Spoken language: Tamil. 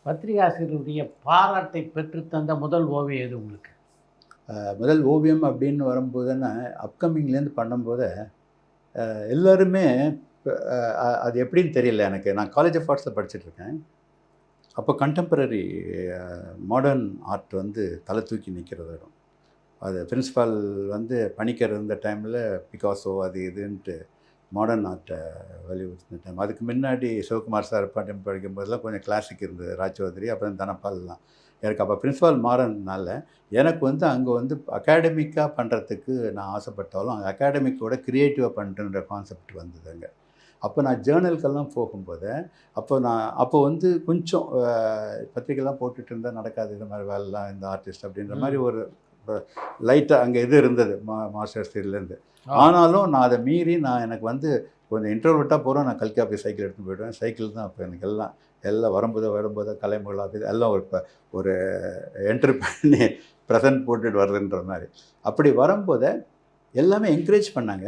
பத்திரிகாசிரியருடைய பாராட்டை பெற்று தந்த முதல் ஓவியம் எது உங்களுக்கு? முதல் ஓவியம் அப்படின்னு வரும்போது நான் அப்கமிங்லேருந்து பண்ணும்போது எல்லாருமே அது எப்படின்னு தெரியல எனக்கு. நான் காலேஜ் ஆஃப் ஆர்ட்ஸில் படிச்சுட்ருக்கேன். அப்போ கண்டெம்பரரி மாடர்ன் ஆர்ட் வந்து தலை தூக்கி நிற்கிறது இடம். அது பிரின்சிபால் வந்து பணிக்கர் இருந்த டைமில் பிகாசோ அது இதுன்ட்டு மாடர்ன் ஆர்ட்டை வலியுறுத்தின டைம். அதுக்கு முன்னாடி சிவகுமார் சார் பாட்டம் படிக்கும்போதெல்லாம் கொஞ்சம் கிளாசிக் இருந்தது. ராஜ்சௌதரி அப்புறம் தனபால்லாம். எனக்கு அப்போ பிரின்சிபால் மாறதுனால எனக்கு வந்து அங்கே வந்து அகாடமிக்காக பண்ணுறதுக்கு நான் ஆசைப்பட்டாலும் அங்கே அகாடமிக்கோட க்ரியேட்டிவாக பண்ணுறன்ற கான்செப்ட் வந்தது அங்கே. அப்போ நான் ஜேர்னலுக்கெல்லாம் போகும்போது அப்போ வந்து கொஞ்சம் பத்திரிக்கைலாம் போட்டுட்டு இருந்தால் நடக்காது இந்த மாதிரி வேலைலாம் இந்த ஆர்டிஸ்ட் அப்படின்ற மாதிரி ஒரு லைட்டாக அங்கே இது இருந்தது மாஸ்டர்ஸ் இதுலேருந்து. ஆனாலும் நான் அதை மீறி எனக்கு வந்து கொஞ்சம் இன்டர்வியூட்டாக போகிறோம். நான் கல்கி ஆஃபீஸ் சைக்கிள் எடுத்துகிட்டு போய்டுவேன். சைக்கிள் தான் அப்போ எனக்கு எல்லாம் வரும்போது கலைமகள் ஆஃபீஸ் எல்லாம் ஒரு என்ட்ரி பண்ணி ப்ரெசன்ட் போட்டுட்டு வருதுன்ற மாதிரி. அப்படி வரும்போது எல்லாமே என்கரேஜ் பண்ணாங்க.